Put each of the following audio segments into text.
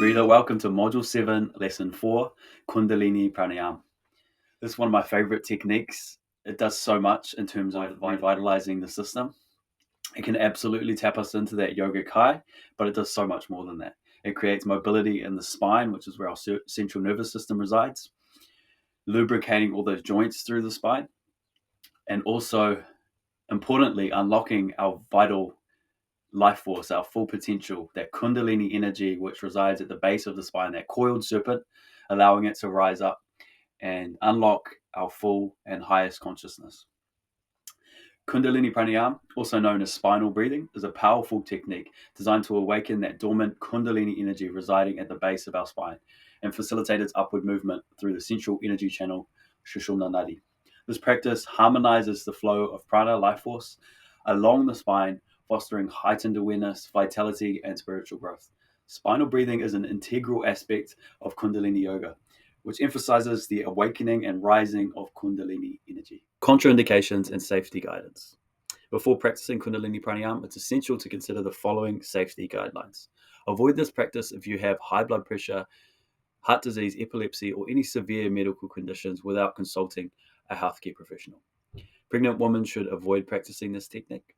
Breather. Welcome to Module 7, Lesson 4, Kundalini Pranayama. This is one of my favorite techniques. It does so much in terms of revitalizing the system. It can absolutely tap us into that yogic high, but it does so much more than that. It creates mobility in the spine, which is where our central nervous system resides, lubricating all those joints through the spine, and also, importantly, unlocking our vital life force, our full potential, that Kundalini energy which resides at the base of the spine, that coiled serpent, allowing it to rise up and unlock our full and highest consciousness. Kundalini Pranayama, also known as spinal breathing, is a powerful technique designed to awaken that dormant Kundalini energy residing at the base of our spine and facilitate its upward movement through the central energy channel, Sushumna Nadi. This practice harmonizes the flow of prana, life force, along the spine, fostering heightened awareness, vitality, and spiritual growth. Spinal breathing is an integral aspect of Kundalini Yoga, which emphasizes the awakening and rising of Kundalini energy. Contraindications and safety guidance. Before practicing Kundalini Pranayama, it's essential to consider the following safety guidelines. Avoid this practice if you have high blood pressure, heart disease, epilepsy, or any severe medical conditions without consulting a healthcare professional. Pregnant women should avoid practicing this technique.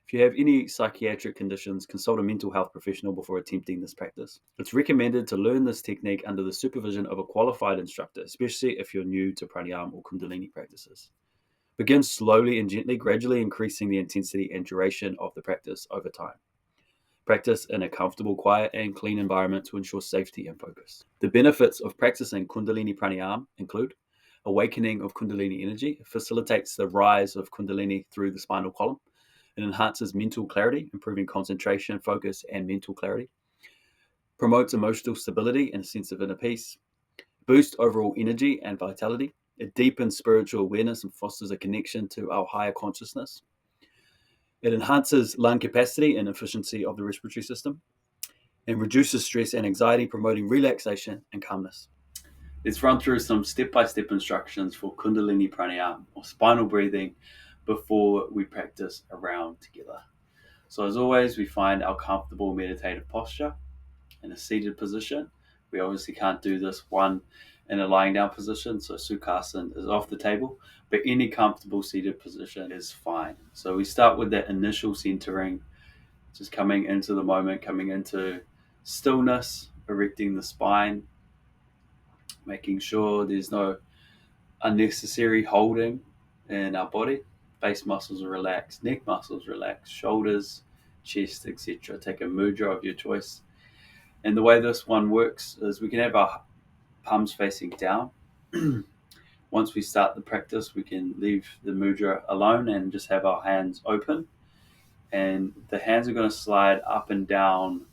If you have any psychiatric conditions, consult a mental health professional before attempting this practice. It's recommended to learn this technique under the supervision of a qualified instructor, especially if you're new to pranayama or kundalini practices. Begin slowly and gently, gradually increasing the intensity and duration of the practice over time. Practice in a comfortable, quiet, and clean environment to ensure safety and focus. The benefits of practicing Kundalini Pranayama include awakening of Kundalini energy. It facilitates the rise of Kundalini through the spinal column. It enhances mental clarity, improving concentration, focus, and mental clarity. Promotes emotional stability and a sense of inner peace. Boosts overall energy and vitality. It deepens spiritual awareness and fosters a connection to our higher consciousness. It enhances lung capacity and efficiency of the respiratory system. And reduces stress and anxiety, promoting relaxation and calmness. Let's run through some step-by-step instructions for Kundalini Pranayama or spinal breathing before we practice around together. So as always, we find our comfortable meditative posture in a seated position. We obviously can't do this one in a lying down position, so Sukhasana is off the table, but any comfortable seated position is fine. So we start with that initial centering, just coming into the moment, coming into stillness, erecting the spine, making sure there's no unnecessary holding in our body. Face muscles are relaxed, neck muscles relaxed, shoulders, chest, etc. Take a mudra of your choice. And the way this one works is we can have our palms facing down. Once we start the practice, we can leave the mudra alone and just have our hands open. And the hands are going to slide up and down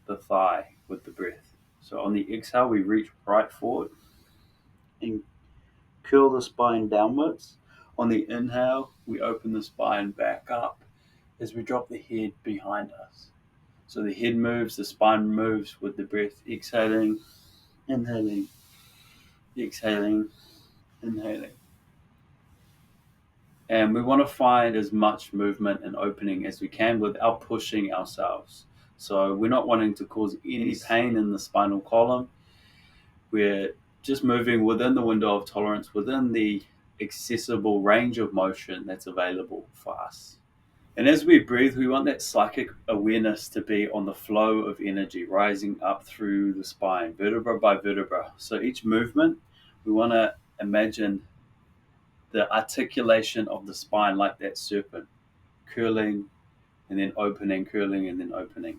the thigh with the breath. So on the exhale, we reach right forward and curl the spine downwards. On the inhale, we open the spine back up as we drop the head behind us. So the head moves, the spine moves with the breath. Exhaling, inhaling, exhaling, inhaling. And we want to find as much movement and opening as we can without pushing ourselves. So we're not wanting to cause any pain in the spinal column. We're just moving within the window of tolerance, within the accessible range of motion that's available for us. And as we breathe, we want that psychic awareness to be on the flow of energy rising up through the spine, vertebra by vertebra. So each movement, we want to imagine the articulation of the spine like that serpent, curling and then opening, curling and then opening.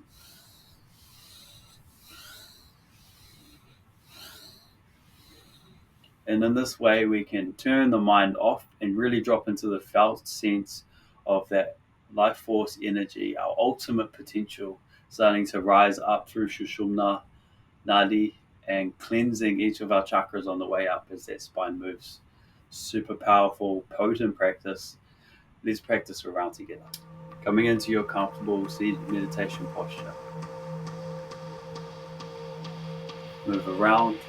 And in this way, we can turn the mind off and really drop into the felt sense of that life force energy, our ultimate potential, starting to rise up through Sushumna Nadi and cleansing each of our chakras on the way up as that spine moves. Super powerful, potent practice. Let's practice around together. Coming into your comfortable seated meditation posture. Move around.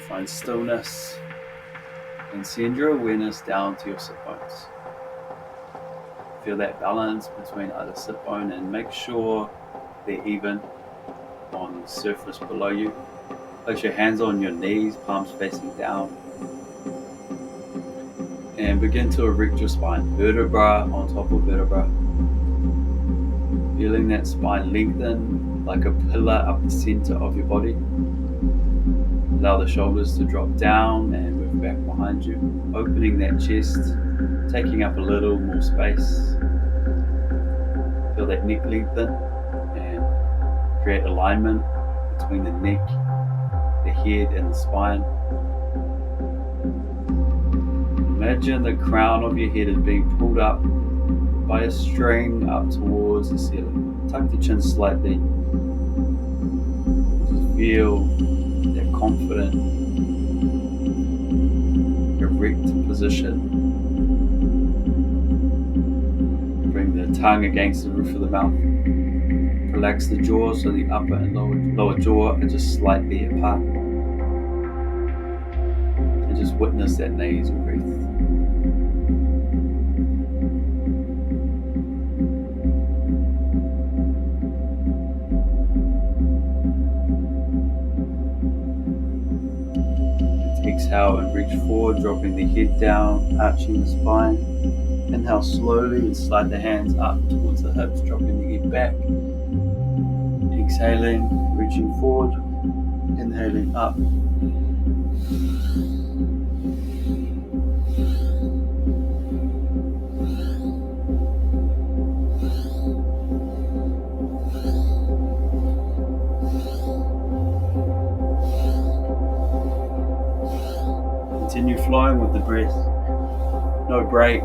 Find stillness and send your awareness down to your sit bones. Feel that balance between either sit bone and make sure they're even. on the surface below you. Place your hands on your knees, palms facing down, and begin to erect your spine, vertebra on top of vertebra. Feeling that spine lengthen like a pillar up the center of your body. Allow the shoulders to drop down and move back behind you, opening that chest, taking up a little more space. Feel that neck lengthen and create alignment between the neck, the head, and the spine. Imagine the crown of your head is being pulled up by a string up towards the ceiling. Tuck the chin slightly. Just feel that confident, erect position. Bring the tongue against the roof of the mouth. Relax the jaw so the upper and lower jaw are just slightly apart. And just witness that nasal breath. Exhale and reach forward, dropping the head down, arching the spine. Inhale slowly and slide the hands up towards the hips, dropping the head back. Exhaling, reaching forward, inhaling up. Continue flowing with the breath. No break.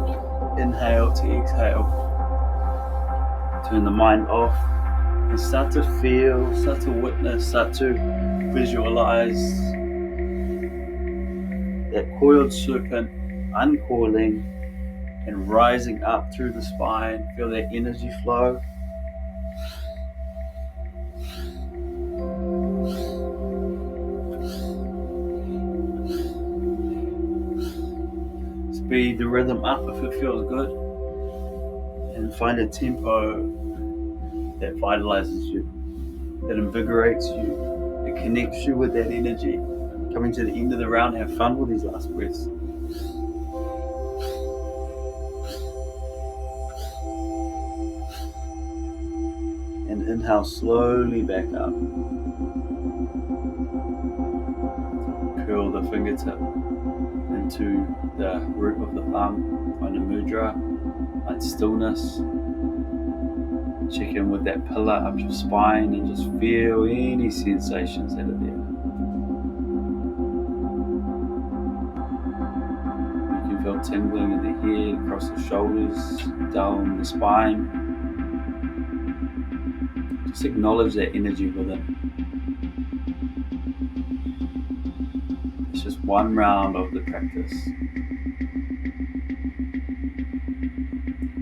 Inhale to exhale. Turn the mind off and start to feel, start to witness, start to visualize that coiled serpent uncoiling and rising up through the spine. Feel that energy flow. Speed the rhythm up if it feels good, and find a tempo that vitalizes you, that invigorates you, that connects you with that energy. Coming to the end of the round, have fun with these last breaths. And inhale slowly back up. Curl the fingertip into the root of the thumb, find a mudra, find stillness. Check in with that pillar up your spine and just feel any sensations that are there. You can feel tingling in the head, across the shoulders, down the spine. Just acknowledge that energy within. It's just one round of the practice.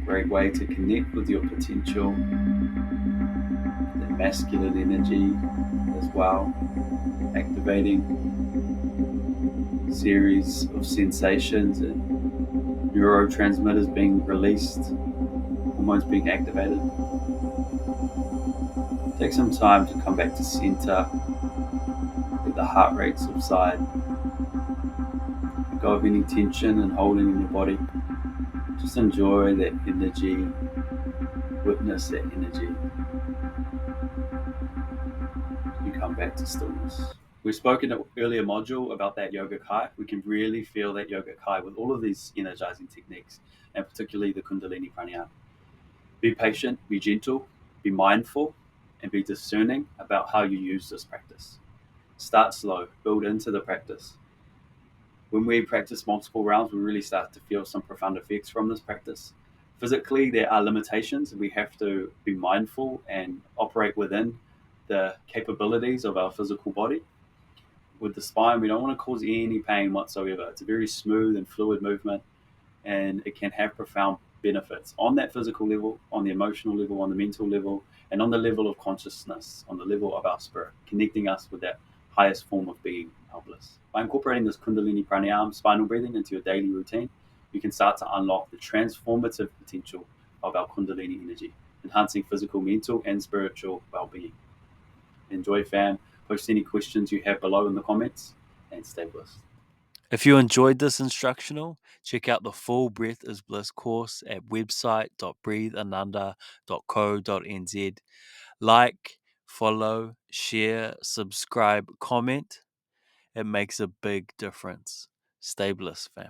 Great way to connect with your potential, the masculine energy as well, activating a series of sensations and neurotransmitters being released, hormones being activated. Take some time to come back to center, let the heart rate subside, let go of any tension and holding in your body. Just enjoy that energy, witness that energy. You come back to stillness. We spoke in an earlier module about that yogic high. We can really feel that yogic high with all of these energizing techniques, and particularly the Kundalini Pranayama. Be patient, be gentle, be mindful, and be discerning about how you use this practice. Start slow, build into the practice. When we practice multiple rounds, we really start to feel some profound effects from this practice. Physically, there are limitations. We have to be mindful and operate within the capabilities of our physical body. With the spine, we don't want to cause any pain whatsoever. It's a very smooth and fluid movement, and it can have profound benefits on that physical level, on the emotional level, on the mental level, and on the level of consciousness, on the level of our spirit, connecting us with that highest form of being, our bliss. By incorporating this Kundalini Pranayama spinal breathing into your daily routine, you can start to unlock the transformative potential of our Kundalini energy, enhancing physical, mental, and spiritual well-being. Enjoy, fam. Post any questions you have below in the comments, and stay blessed. If you enjoyed this instructional, check out the full Breath is Bliss course at website.breatheananda.co.nz. Like, follow, share, subscribe, comment. It makes a big difference. Stay bliss, fam.